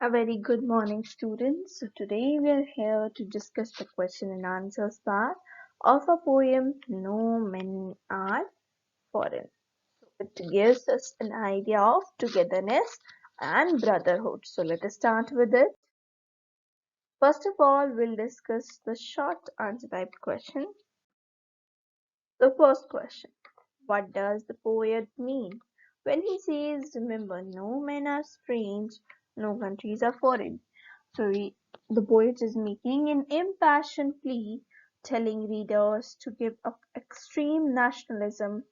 A very good morning, students. So today we are here to discuss the question and answers part of a poem No Men Are Foreign. It gives us an idea of togetherness and brotherhood. So let us start with it. First of all, we'll discuss the short answer type question. The first question: what does the poet mean when he says, remember, no men are strange, no countries are foreign? The poet is making an impassioned plea, telling readers to give up extreme nationalism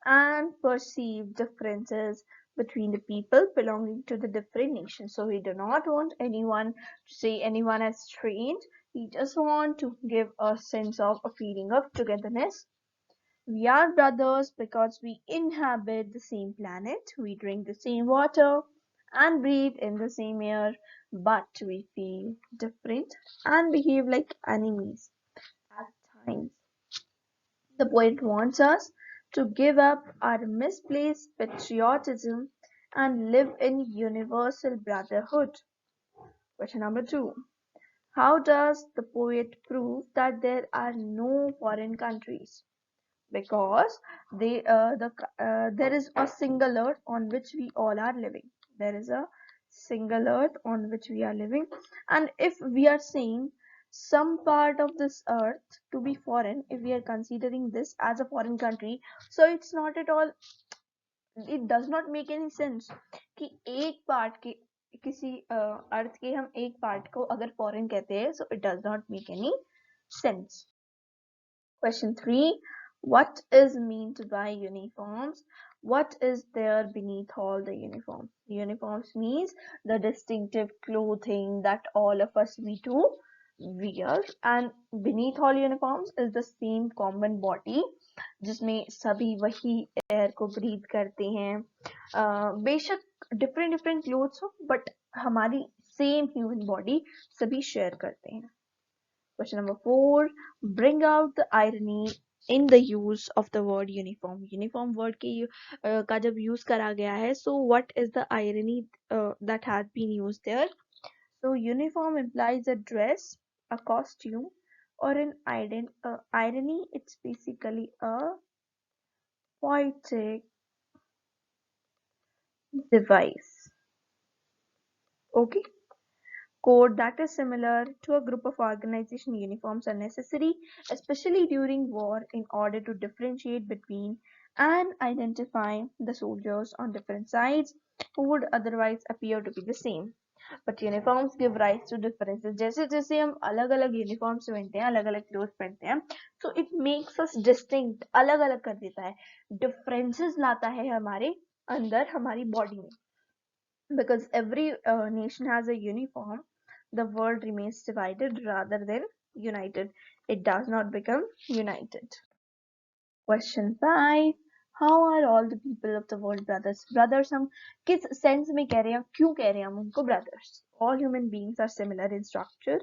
and perceived differences between the people belonging to the different nations. So he do not want anyone to say anyone as strange. He just want to give a sense of a feeling of togetherness. We are brothers because we inhabit the same planet, we drink the same water, and breathe in the same air, but we feel different and behave like enemies at times. The poet wants us to give up our misplaced patriotism and live in universal brotherhood. Question number two: how does the poet prove that there are no foreign countries? Because there is a single earth on which we all are living. There is a single earth on which we are living, and if we are saying some part of this earth to be foreign, if we are considering this as a foreign country, so it's not at all, it does not make any sense कि एक part के किसी अर्थ के हम एक part को अगर foreign कहते हैं, so it does not make any sense. Question 3. What is meant by uniforms? What is there beneath all the uniforms? Uniforms means the distinctive clothing that all of us we do wear, and beneath all uniforms is the same common body जिसमें सभी वही air को breathe करते हैं. बेशक different different clothes हो, but हमारी same human body सभी शेयर करते हैं. Question number 4. Bring out the irony in the use of the word uniform. Uniform word का जब use करा गया है, so what is the irony that has been used there? So uniform implies a dress, a costume, or an irony. It's basically a poetic device. Okay. Code that is similar to a group of organization uniforms are necessary, especially during war, in order to differentiate between and identify the soldiers on different sides who would otherwise appear to be the same. But uniforms give rise to differences. जैसे जैसे हम अलग अलग uniforms पहनते हैं, अलग अलग cloth पहनते हैं, so it makes us distinct, अलग अलग कर देता है, differences लाता है हमारे अंदर, हमारी बॉडी में. Because every nation has a uniform, the world remains divided rather than united. It does not become united. Question 5. How are all the people of the world brothers? Brothers हम किस sense में कह रहे हैं, क्यों कह रहे हैं हम उनको brothers? All human beings are similar in structure,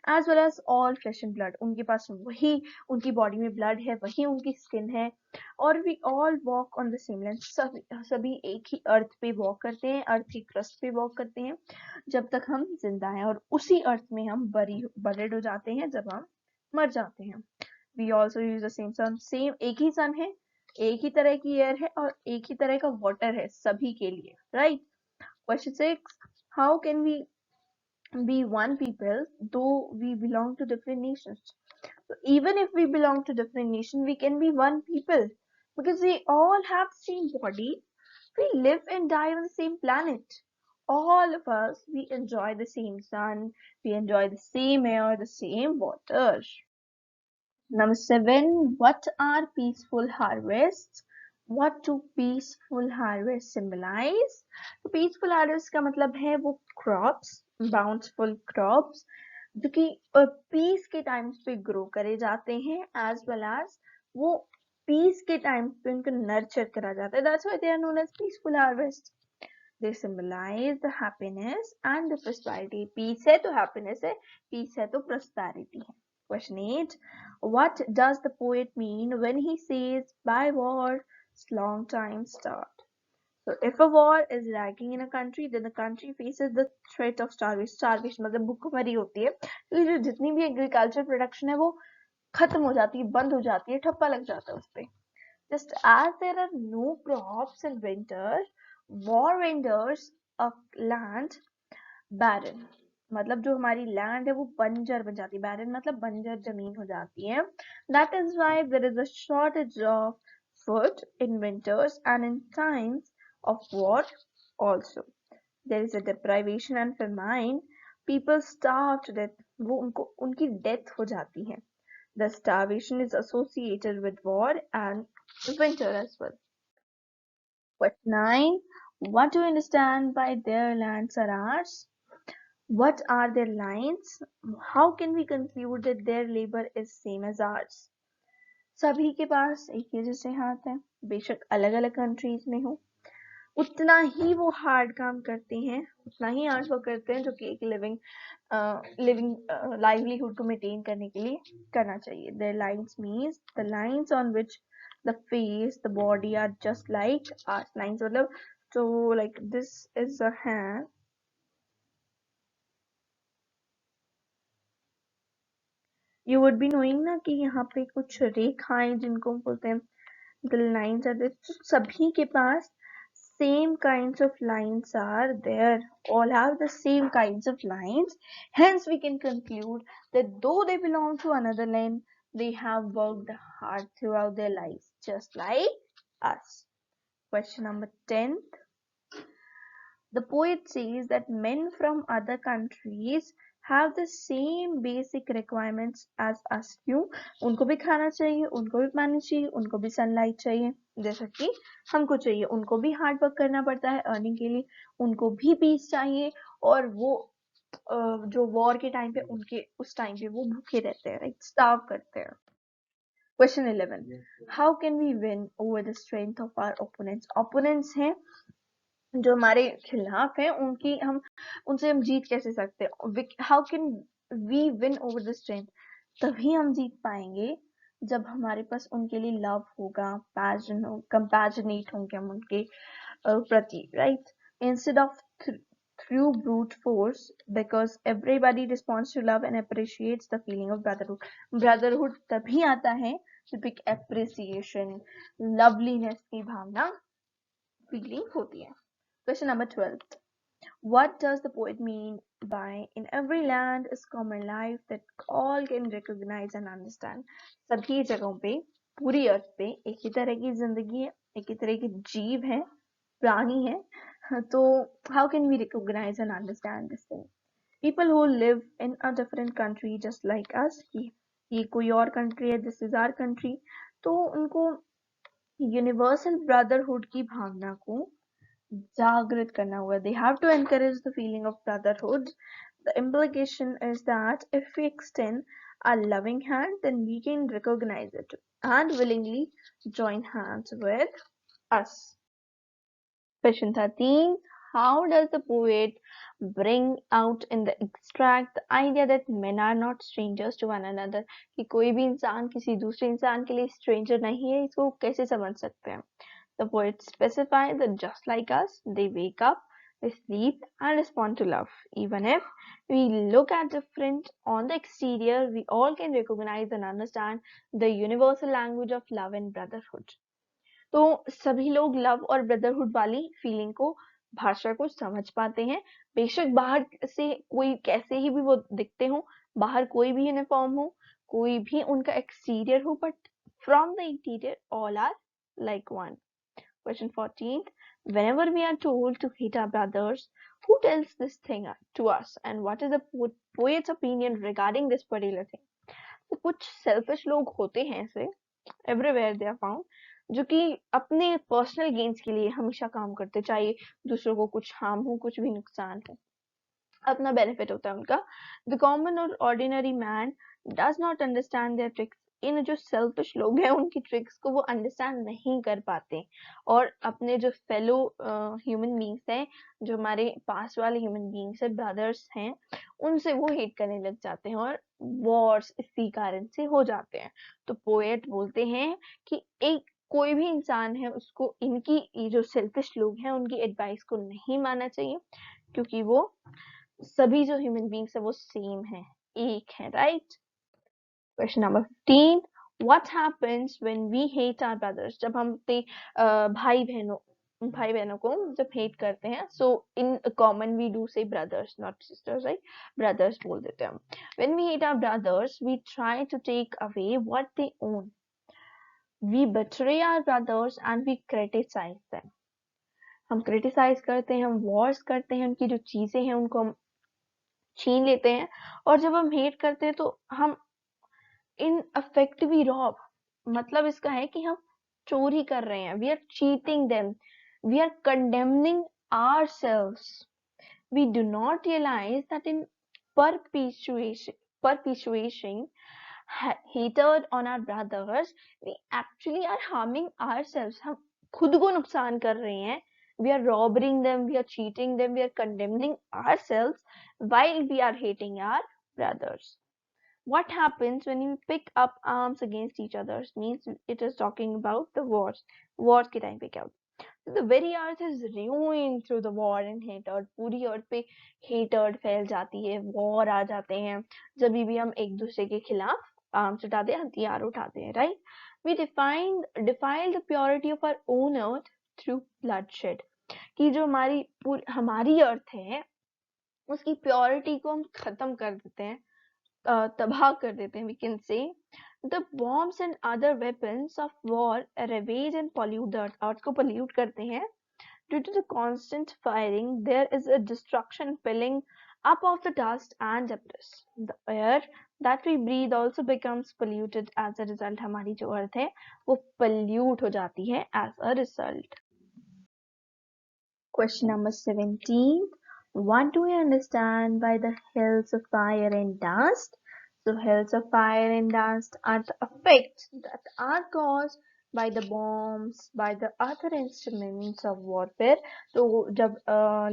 as well as all flesh and blood. उनके पास वही उनकी बॉडी में ब्लड है, वही उनकी स्किन है, और we all walk on the same land. सभी एक ही अर्थ पे वॉक करते हैं, अर्थ की क्रस्ट पे वॉक करते हैं जब तक हम जिंदा हैं, और उसी अर्थ में हम बuried हो जाते हैं जब हम मर जाते हैं. We also use the same sun. Same एक ही सन है, एक ही तरह की एयर है, और एक ही तरह का वाटर है सभी के लिए, right? Question 6. How can we be one people though we belong to different nations? So even if we belong to different nations, we can be one people because we all have same body, we live and die on the same planet. All of us, we enjoy the same sun, we enjoy the same air, the same water. Number 7. What are peaceful harvests? What do peaceful harvests symbolize? तो peaceful harvest का मतलब है वो crops, bountiful crops, जो कि peace के times पे grow करे जाते हैं, as well as वो peace के times पे उनको nurture करा जाता है. That's why they are known as peaceful harvest. They symbolize the happiness and the prosperity. Peace है तो happiness है, peace है तो prosperity है. Question 8. What does the poet mean when he says by war's long time start? So if a war is raging in a country, then the country faces the threat of starvation. Starvation मतलब भूखमरी होती है, तो जो जितनी भी agriculture production है वो खत्म हो जाती है, बंद हो जाती है, ठप्पा लग जाता है उस पे. Just as there are no crops in winter, war renders a land barren. मतलब जो हमारी लैंड है वो बंजर बन जाती है. बैरन मतलब बंजर जमीन हो जाती है. That is why there is a shortage of food in winters and in times of war also. There is a deprivation and famine. People starve to death. वो उनको उनकी डेथ हो जाती है. The starvation is associated with war and winter as well. Question 9. What do you understand by their lands are ours? What are their lines? How can we conclude that their labor is same as ours? सभी के पास एक ही जैसे हाथ है, बेशक अलग अलग countries में हो, उतना ही वो हार्ड काम करते हैं, उतना ही हार्ड वर्क करते हैं जो कि एक लिविंग लाइवलीहुड को मेंटेन करने के लिए करना चाहिए. Their lines means the lines on which the face, the body are just like ours. Lines मतलब so like this is a hand. You would be knowing ना कि यहाँ पे कुछ रेखाएं जिनको बोलते हैं the lines are there. तो सभी के पास same kinds of lines are there. All have the same kinds of lines. Hence, we can conclude that though they belong to another land, they have worked hard throughout their lives, just like us. Question number 10. The poet says that men from other countries have the same basic requirements as us. क्यों? उनको भी खाना चाहिए, उनको भी पानी चाहिए, उनको भी सनलाइट चाहिए, जैसा कि हमको चाहिए. उनको भी हार्ड वर्क करना पड़ता है अर्निंग के लिए, उनको भी पीस चाहिए, और वो जो वॉर के टाइम पे उनके उस टाइम पे वो भूखे रहते हैं, राइट, स्टार्व करते हैं. Question 11. How can we win over the strength of our opponents? Opponents हैं जो हमारे खिलाफ हैं, उनसे हम जीत कैसे सकते हैं? How can we win over the strength? तभी हम जीत पाएंगे जब हमारे पास उनके लिए लव होगा, पैशन हो, कंपैशनेट होंगे हम उनके प्रति, right, instead of through brute force, because everybody responds to love and appreciates the feeling of brotherhood. Brotherhood तभी आता है जब एक appreciation, loveliness की भावना, feeling होती है. Question number 12. What does the poet mean by in every land is common life that all can recognize and understand? सभी जगहों पे, पूरी अर्थ पे एक ही तरह की जिंदगी है, एक ही तरह के जीव हैं, प्राणी हैं. तो how can we recognize and understand this thing? People who live in a different country just like us, ये कोई और country है, this is our country, तो उनको universal brotherhood की भावना को जागृत करना होगा. They have to encourage the feeling of brotherhood. The implication is that if we extend our loving hand, then we can recognize it and willingly join hands with us. Question 13. How does the poet bring out in the extract the idea that men are not strangers to one another? कि कोई भी इंसान किसी दूसरे इंसान के लिए stranger नहीं है, इसको कैसे समझ सकते हैं? The poet specifies that just like us, they wake up, they sleep, and respond to love. Even if we look at different on the exterior, we all can recognize and understand the universal language of love and brotherhood. तो सभी लोग love और brotherhood वाली feeling को, भाषा को समझ पाते हैं, बेशक बाहर से कोई कैसे ही भी वो दिखते हो, बाहर कोई भी यूनिफॉर्म हो, कोई भी उनका एक्सटीरियर हो, but from the interior all are like one. Question 14. Whenever we are told to hate our brothers, who tells this thing to us, and what is the poet's opinion regarding this particular thing? तो कुछ selfish लोग होते हैं ऐसे, everywhere they are found, जो कि अपने personal gains के लिए हमेशा काम करते, चाहे दूसरों को कुछ हार्म हो, कुछ भी नुकसान हो, अपना बेनिफिट होता है उनका. द कॉमन और ordinary man does not understand their tricks. इन जो सेल्फिश लोग हैं उनकी ट्रिक्स को वो अंडरस्टैंड नहीं कर पाते, और अपने जो फेलो ह्यूमन बींग्स हैं, जो हमारे पास वाले ह्यूमन बींग्स हैं, ब्रदर्स हैं, उनसे वो हेट करने लग जाते हैं, और वॉर्स इसी कारण से हो जाते हैं. तो पोएट बोलते हैं कि एक कोई भी इंसान है उसको इनकी ये जो सेल्फिश लोग हैं उनकी एडवाइस को नहीं मानना चाहिए, क्योंकि वो सभी जो ह्यूमन बींग्स है वो सेम है, एक है, right. Question number 15, what happens when we hate our brothers? जब हम अपने भाई बहनों को जब हेट करते हैं, so in common we do say brothers not sisters, right? brothers बोल देते हैं हम. When we hate our brothers, we try to take away what they own. We betray our brothers and we criticize them. हम criticise करते हैं, हम Wars करते हैं, उनकी जो चीजें हैं उनको हम छीन लेते हैं, और जब हम हेट करते हैं तो हम इन अफेक्ट भी रॉब, मतलब इसका है कि हम चोरी कर रहे हैं, we are cheating them, we are condemning ourselves. We do not realize that in perpetuating hatred on our brothers, we actually are harming ourselves. हम खुद को नुकसान कर रहे हैं. We are robbing them, we are cheating them, we are condemning ourselves while we are hating our brothers. What happens when you pick up arms against each other means it is talking about the wars. Wars के time पे क्या होता है? The very earth is ruined through the war and hatred. पूरी अर्थ पे hatred फैल जाती है, war आ जाते हैं जब भी हम एक दूसरे के खिलाफ आर्म्स उठाते हैं, हथियार उठाते हैं, right? We defile the purity of our own earth through bloodshed. कि जो हमारी अर्थ है उसकी प्योरिटी को हम खत्म कर देते हैं, तबाह कर देते हैं. We can say the bombs and other weapons of war ravage and pollute the earth. अर्थ को pollute करते हैं. Due to the constant firing, there is a destruction piling up of the dust and debris. The air that we breathe also becomes polluted as a result. हमारी जो अर्थ है वो pollute हो जाती है as a result. Question number 17. What do we understand by the hills of fire and dust? So hills of fire and dust are the effects that are caused by the bombs, by the other instruments of warfare. तो जब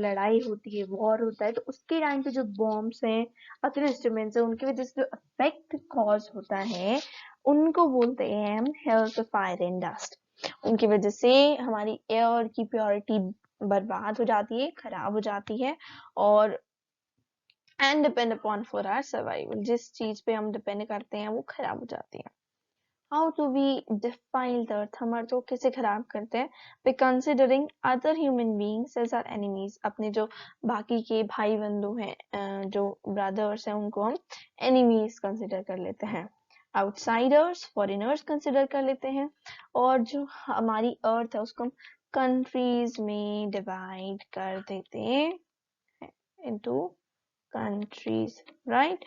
लड़ाई होती है, war होता है, तो उसके time पे जो bombs हैं, other instruments हैं, उनकी वजह से जो effect cause होता है, उनको बोलते हैं हम hills of fire and dust. उनकी वजह से हमारी एयर की प्योरिटी बर्बाद हो जाती है, खराब हो जाती है, और and depend upon for our survival, जिस चीज पे हम डिपेंड करते हैं वो खराब हो जाती है. How to we defile the earth? हम अर्थ को कैसे खराब करते हैं? by considering other human beings as our enemies. अपने जो बाकी के भाई बंधु हैं, जो ब्रदर्स हैं, उनको हम enemies कंसिडर कर लेते हैं. आउटसाइडर्स, फॉरेनर्स कंसिडर कर लेते हैं, और जो हमारी अर्थ है उसको हम कंट्रीज में डिवाइड कर देते हैं into countries, right?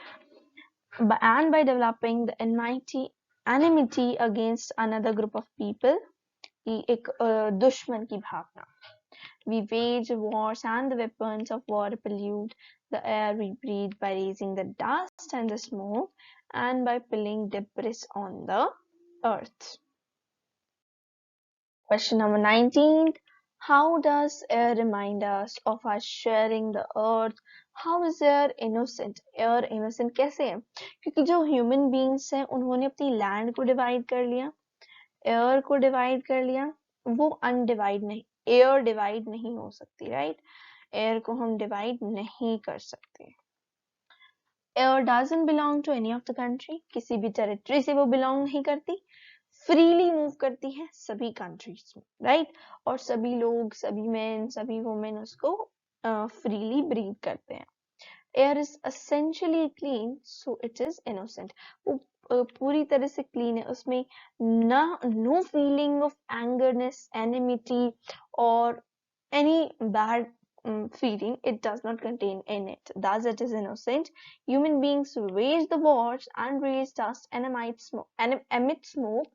And by developing the enmity against another group of people, की एक दुश्मन की भावना. We wage wars and the weapons of war pollute the air we breathe by raising the dust and the smoke and by piling debris on the earth. Question number 19. How does air remind us of our sharing the earth? How is air innocent? Air innocent कैसे है? क्योंकि जो human beings हैं उन्होंने अपनी land को divide कर लिया, air को divide कर लिया, वो अनडिवाइड नहीं, एयर डिवाइड नहीं हो सकती, राइट? एयर को हम डिवाइड नहीं कर सकते. Air doesn't belong to any of the country, किसी भी टेरिटरी से वो बिलोंग नहीं करती, फ्रीली मूव करती है सभी कंट्रीज में, राइट? और सभी लोग, सभी मैन, सभी वुमेन उसको फ्रीली ब्रीथ करते हैं. Air is essentially clean, so it is innocent. वो पूरी तरह से क्लीन है, उसमें नो फीलिंग ऑफ एंगरनेस, एनिमिटी और any bad feeling it does not contain in it. Thus it is innocent. Human beings wage the wars and raise dust and emit smoke,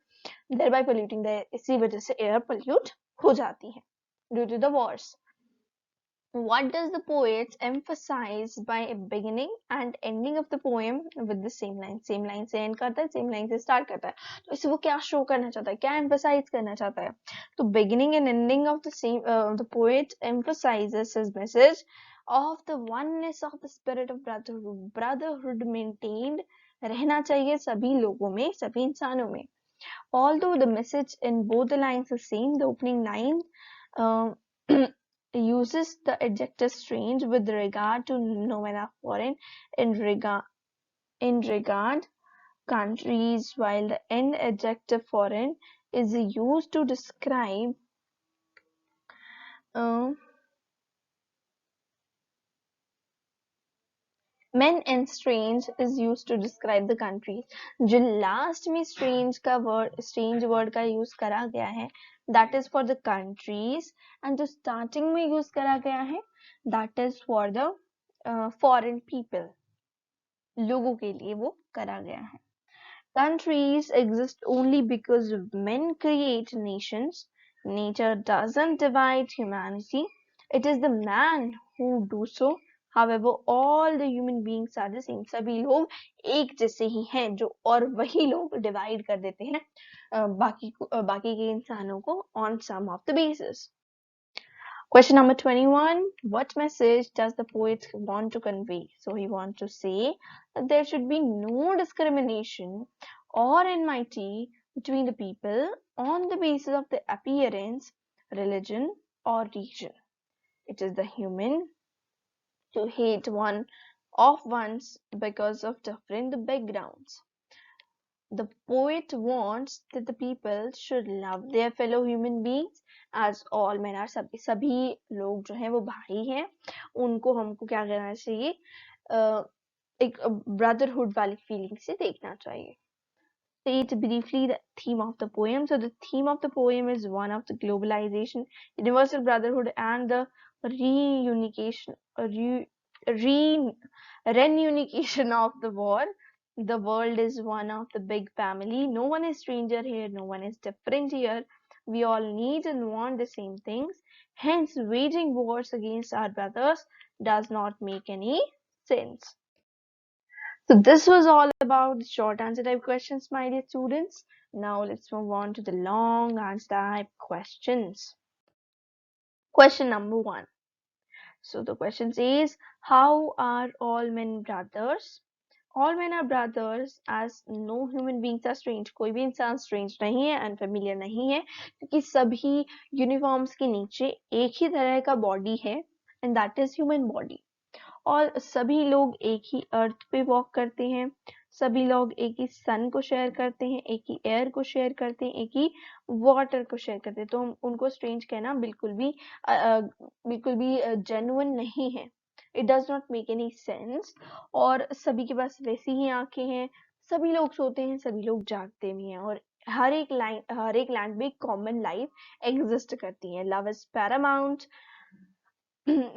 thereby polluting the air. इसी वजह से air pollute हो जाती है due to the wars. What does the poet emphasize by beginning and ending of the poem with the same line? Same line से end करता है, same line से start करता है. तो इससे वो क्या show करना चाहता है, क्या emphasize करना चाहता है? तो beginning and ending of the same the poet emphasizes his message of the oneness of the spirit of brotherhood. Brotherhood maintained रहना चाहिए सभी लोगों में, सभी इंसानों में. Although the message in both the lines is same, the opening line um, uses the adjective strange with regard to nomen foreign in regard countries, while the end adjective foreign is used to describe uh, men, and strange is used to describe the countries. जो last में strange word का use करा गया है that is for the countries, and जो starting में use करा गया है that is for the foreign people, लोगों के लिए वो करा गया है. Countries exist only because men create nations. Nature doesn't divide humanity. It is the man who do so. However, all the human beings are the same. सभी लोग एक जैसे ही हैं जो और वही लोग divide कर देते हैं बाकी के इंसानों को on some of the basis. Question number 21. What message does the poet want to convey? So he wants to say that there should be no discrimination or enmity between the people on the basis of their appearance, religion, or region. It is the human to hate one of one's because of different backgrounds. The poet wants that the people should love their fellow human beings as all men are. सभी लोग जो हैं वो भाई हैं, उनको हमको क्या करना चाहिए, एक brotherhood वाली feeling से देखना चाहिए. State briefly the theme of the poem. So the theme of the poem is one of the globalization, universal brotherhood, and the reunification, reunification of the war. The world is one of the big family. No one is stranger here. No one is different here. We all need and want the same things. Hence, waging wars against our brothers does not make any sense. So this was all about the short answer type questions, my dear students. Now let's move on to the long answer type questions. Question number 1. So the question says, how are all men brothers? All men are brothers as no human beings are strange. कोई भी इंसान strange नहीं है, unfamiliar नहीं है, क्योंकि सभी uniforms के नीचे एक ही तरह का body है, and that is human body. और सभी लोग एक ही अर्थ पे वॉक करते हैं, सभी लोग एक ही सन को शेयर करते हैं, एक ही एयर को शेयर करते हैं, एक ही वाटर को शेयर करते हैं. तो उनको स्ट्रेंज कहना बिल्कुल भी जेन्युइन नहीं है. It does not make any sense. और सभी के पास वैसी ही आंखें हैं, सभी लोग सोते हैं, सभी लोग जागते भी हैं, और हर एक लैंड में कॉमन लाइफ एग्जिस्ट करती है. Love is Paramount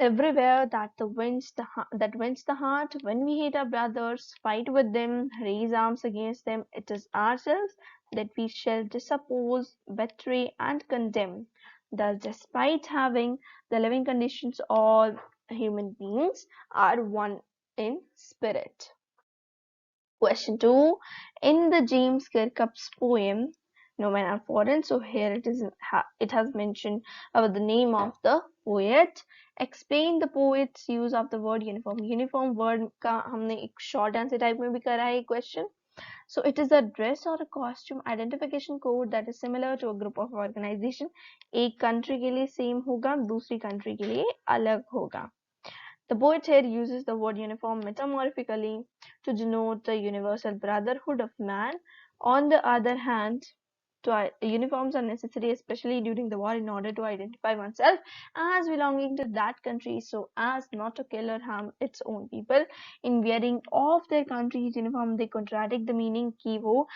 everywhere. That wins the heart. When we hate our brothers, fight with them, raise arms against them, it is ourselves that we shall disoppose, betray, and condemn. Thus, despite having the living conditions, all human beings are one in spirit. Question 2. In the James Kirkup's poem, No Men Are Foreign, so here it has mentioned about the name of the poet. Explain the poet's use of the word uniform. Uniform word का हमने एक short answer type में भी करा है question. So it is a dress or a costume identification code that is similar to a group of organization. एक country के लिए same होगा, दूसरी country के लिए अलग होगा. The poet here uses the word uniform metaphorically to denote the universal brotherhood of man. On the other hand, uniforms are necessary, especially during the war, in order to identify oneself as belonging to that country, so as not to kill or harm its own people. In wearing of their country's uniform, they contradict the meaning कि वो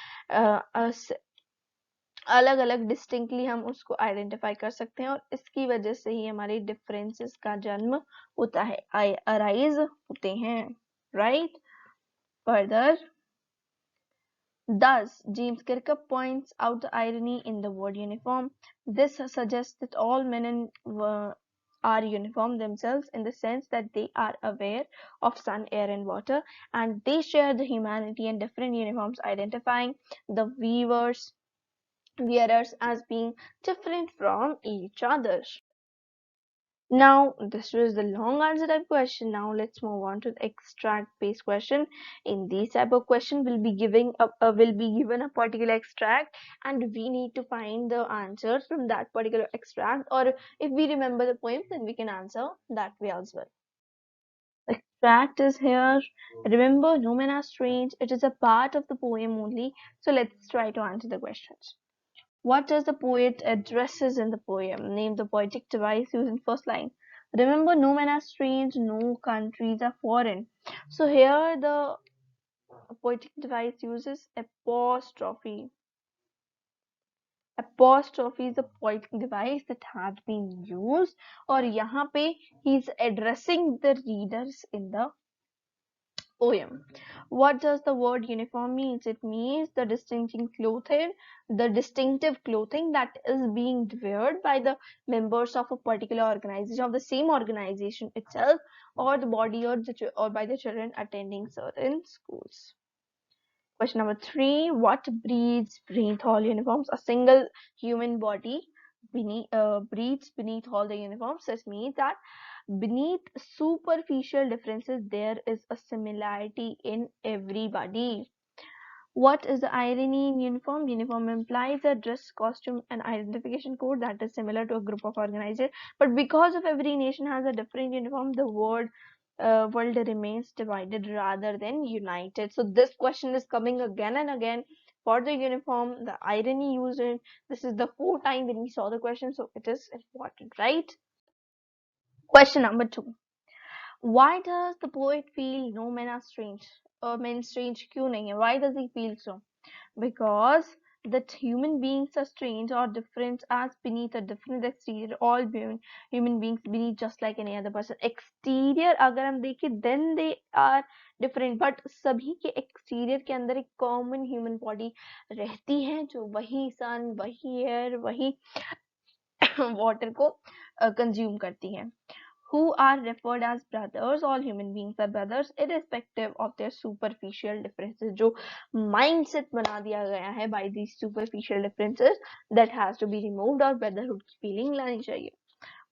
अलग अलग distinctly हम उसको identify कर सकते हैं, और इसकी वजह से ही हमारे डिफरेंसेस का जन्म होता है, अराइज होते हैं, right. Further, thus James Kirkup points out the irony in the word uniform. This suggests that all men are uniform themselves in the sense that they are aware of sun, air, and water, and they share the humanity and different uniforms, identifying the wearers as being different from each other. Now, this was the long answer type question. Now, let's move on to the extract based question. In this type of question, will be given a particular extract, and we need to find the answer from that particular extract. Or if we remember the poem, then we can answer that way as well. Extract is here. Remember, no man are strange. It is a part of the poem only. So let's try to answer the questions. What does the poet addresses in the poem? Name the poetic device used in first line. Remember, no man are strange, no countries are foreign. So here the poetic device uses apostrophe. Apostrophe is a poetic device that has been used, और यहाँ पे he is addressing the readers in the poem. What does the word uniform means? It means the distinctive clothing that is being worn by the members of a particular organization, of the same organization itself, or the body, or by the children attending certain schools. Question number 3. What breeds beneath all uniforms? A single human body breathes beneath all the uniforms. This means that beneath superficial differences, there is a similarity in everybody. What is the irony in uniform? Uniform implies a dress, costume, and identification code that is similar to a group of organizers. But because of every nation has a different uniform, the world remains divided rather than united. So this question is coming again and again for the uniform, the irony used in. This is the fourth time when we saw the question, so it is important, right? Question number 2. Why does the poet feel no men are strange? Men strange क्यों नहीं है? Why does he feel so? Because that human beings are strange or different as beneath a different exterior. All human beings beneath just like any other person. Exterior अगर हम देखें then they are different, but सभी के exterior के अंदर एक common human body रहती है जो वही sun, वही air, वही water को consume करती है. Who are referred as brothers. All human beings are brothers irrespective of their superficial differences. जो mindset बना दिया गया है by these superficial differences, that has to be removed और brotherhood की feeling लानी चाहिए.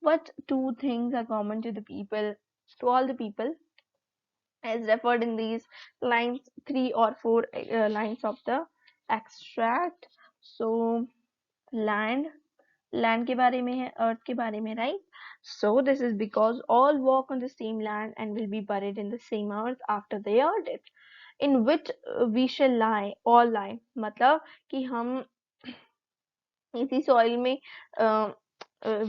What two things are common to the people, to all the people, as referred in these lines, 3 or 4 lines of the extract? So land, land के बारे में है, earth के बारे में, right? So this is because all walk on the same land and will be buried in the same earth after their death, in which we shall lie, all lie. मतलब कि हम इसी soil में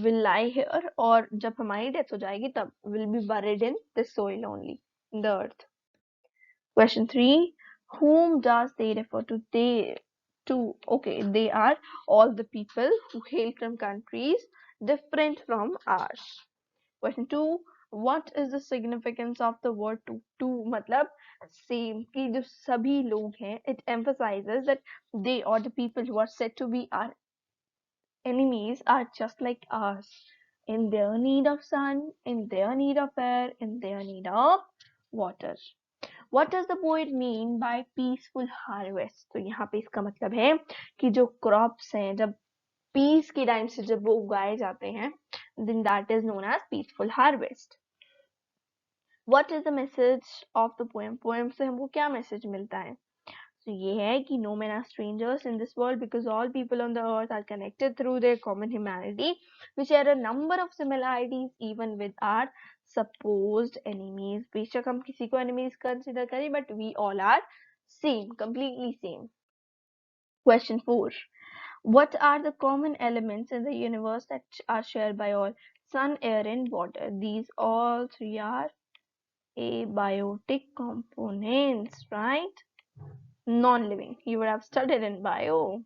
will lie here, और जब हमारी death हो जाएगी तब will be buried in this soil only, in the earth. Question 3. Whom does they refer to? Okay, they are all the people who hail from countries different from ours. Question 2. What is the significance of the word to? To मतलब same, कि जो सभी लोग हैं, it emphasizes that they, or the people who are said to be our enemies, are just like us, in their need of sun, in their need of air, in their need of water. What does the poet mean by peaceful harvest? तो यहाँ पे इसका मतलब है कि जो crops हैं, जब peace के टाइम से जब वो उगाए जाते हैं, then that is known as peaceful harvest. What is the message of the poem? Poem से हमको क्या message मिलता है? So ये है कि no men are strangers in this world because all people on the earth are connected through their common humanity, which share a number of similarities even with our supposed enemies. बेशक हम किसी को enemies consider करें, but we all are same, completely same. Question 4. What are the common elements in the universe that are shared by all? Sun, air, and water. These all three are abiotic components, right? Non-living. You would have studied in bio.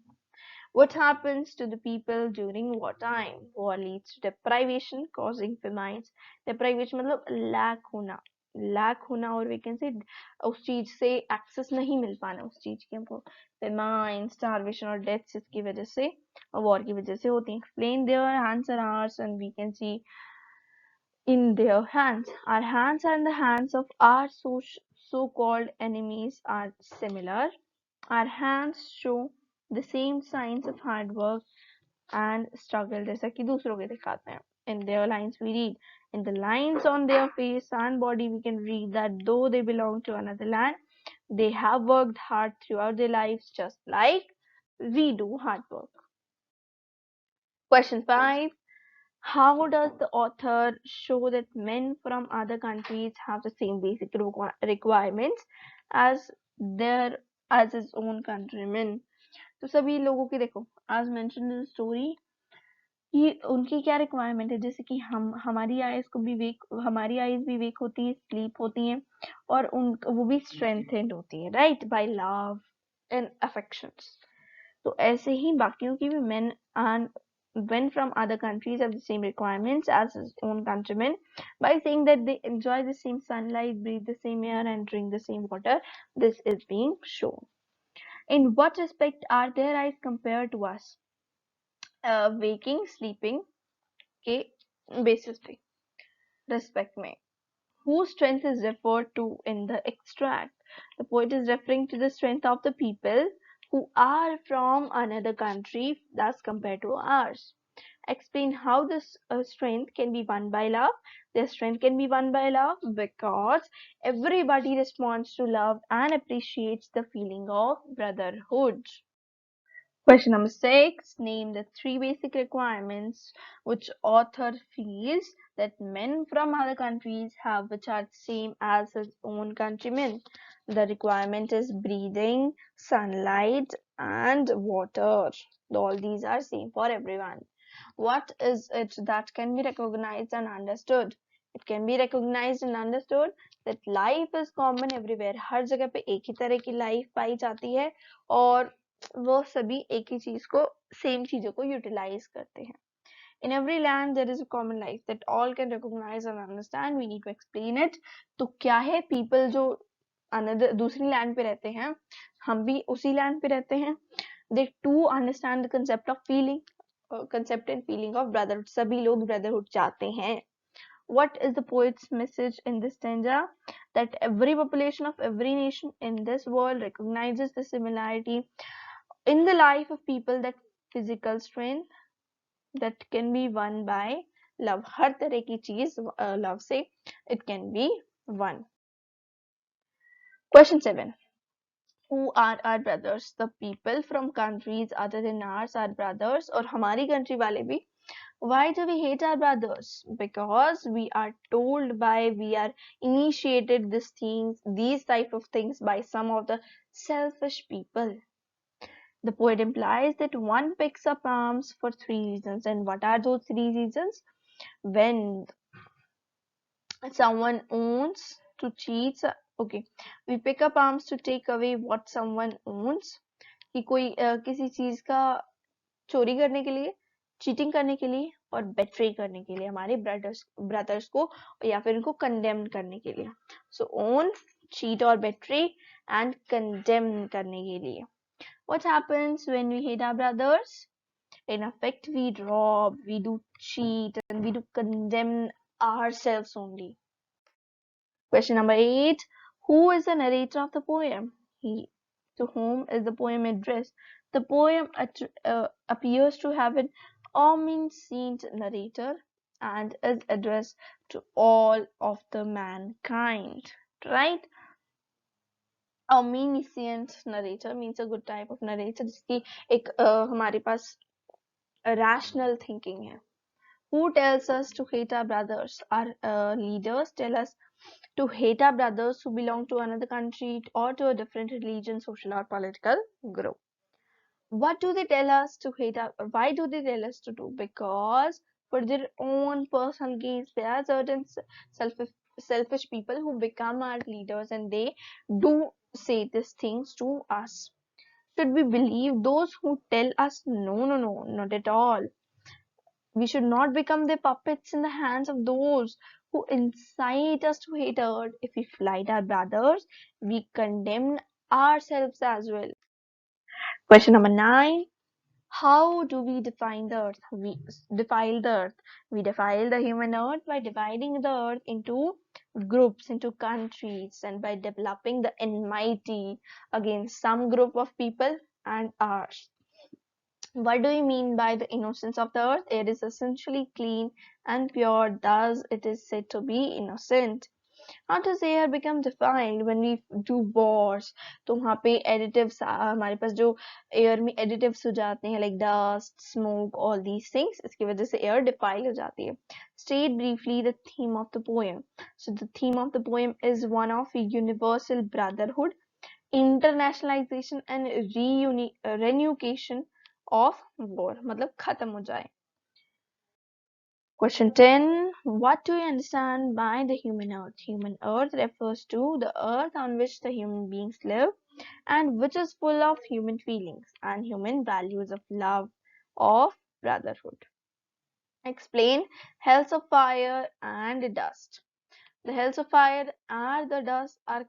What happens to the people during wartime? War leads to deprivation, causing famines. Deprivation मतलब lack होना, और we can say उस चीज से access नहीं मिल पाना उस चीज की हमको. Famine, starvation और death इसकी वजह से, war की वजह से होती हैं. Explain their hands and ours, and we can see in their hands. Our hands and the hands of our so-called enemies are similar. Our hands show the same signs of hard work and struggle जैसा कि दूसरों के दिखाते हैं. In their lines we read, in the lines on their face and body we can read that though they belong to another land, they have worked hard throughout their lives just like we do hard work. Question 5. How does the author show that men from other countries have the same basic requirements as their as his own countrymen? तो सभी लोगों की देखो, as mentioned in the story, कि उनकी क्या requirement है, जैसे कि हमारी आईज भी वीक होती है, स्लीप होती हैं, और उन वो भी स्ट्रेंथेंड होती है, right, by love and affections. तो ऐसे ही बाकियों की भी men from other countries have the same requirements as his own countrymen by saying that they enjoy the same sunlight, breathe the same air, and drink the same water. This is being shown. In what respect are their eyes compared to us? Waking, sleeping के basis पे, respect में. Whose strength is referred to in the extract? The poet is referring to the strength of the people who are from another country thus compared to ours. Explain how this strength can be won by love. Their strength can be won by love because everybody responds to love and appreciates the feeling of brotherhood. Question number 6. Name the 3 basic requirements which author feels that men from other countries have which are same as his own countrymen. The requirement is breathing, sunlight, and water. All these are same for everyone. What is it that can be recognized and understood? It can be recognized and understood that life is common everywhere. हर जगह पे एक ही तरह की life पाई जाती है और वो सभी एक ही चीज को, सेम चीजों को यूटिलाइज करते हैं. In every land there is a common life that all can recognize and understand. We need to explain it. तो क्या है, people जो another दूसरी land पे रहते हैं, हम भी उसी land पे रहते हैं. They too understand the concept of feeling, concept and feeling of brotherhood. सभी लोग brotherhood चाहते हैं. What is the poet's message in this stanza? That every population of every nation in this world recognizes the similarity in the life of people, that physical strength that can be won by love. हर तरह की चीज love से it can be won. Question 7. Who are our brothers? The people from countries other than ours are brothers, और हमारी country वाले भी. Why do we hate our brothers? Because we are told we are initiated these type of things by some of the selfish people. The poet implies that one picks up arms for 3 reasons. And what are those 3 reasons? When someone owns, to cheat, okay, we pick up arms to take away what someone owns, कि कोई किसी चीज का चोरी करने के लिए, cheating करने के लिए, और बेट्रे करने के लिए, हमारे ब्रदर्स को या फिर उनको कंडेम करने के लिए. सो ओन, चीट और बेट्रे, एंड कंडेम करने के लिए. What happens when we hate our brothers? In effect, we rob, we do cheat, and we do condemn ourselves only. Question number 8. Who is the narrator of the poem? He. To whom is the poem addressed? The poem appears to have an omniscient narrator and is addressed to all of the mankind. Right? Omniscient narrator means a good type of narrator जिसकी एक हमारे पास rational thinking है. Who tells us to hate our brothers? Our leaders tell us to hate our brothers who belong to another country or to a different religion, social or political group. What do they tell us to hate why do they tell us to do? Because for their own personal gains there are certain selfish people who become our leaders and they do say these things to us. Should we believe those who tell us no, no, no, not at all? We should not become the puppets in the hands of those who incite us to hate earth. If we flight our brothers, we condemn ourselves as well. Question number 9. How do we define the earth? We defile the earth. We defile the human earth by dividing the earth into groups, into countries, and by developing the enmity against some group of people and ours. What do we mean by the innocence of the earth? It is essentially clean and pure, thus it is said to be innocent. How does air become defiled when we do wars? तो वहाँ पे additives हमारे पास जो air में additives हो जाते हैं like dust, smoke, all these things, इसकी वजह से air defile हो जाती है. State briefly the theme of the poem. So the theme of the poem is one of universal brotherhood, internationalization and reunification of war. मतलब खत्म हो जाए. Question 10. What do you understand by the human earth? Human earth refers to the earth on which the human beings live and which is full of human feelings and human values of love, of brotherhood. Explain hells of fire and dust. The hells of fire and the dust are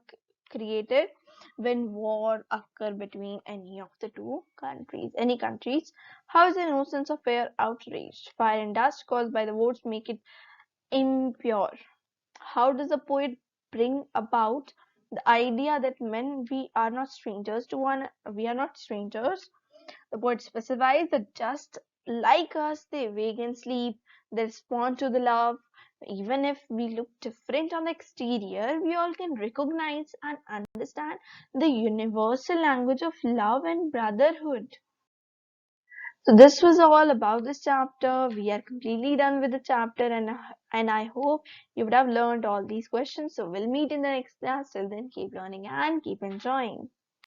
created when war occur between any of the two countries, any countries. How is the innocence of air outraged? Fire and dust caused by the wars make it impure. How does a poet bring about the idea that men we are not strangers to one we are not strangers? The poet specifies that just like us, they wake and sleep, they respond to the love. Even if we look different on the exterior, we all can recognize and understand the universal language of love and brotherhood. So this was all about this chapter. We are completely done with the chapter, and I hope you would have learned all these questions. So we'll meet in the next class. Till then, keep learning and keep enjoying.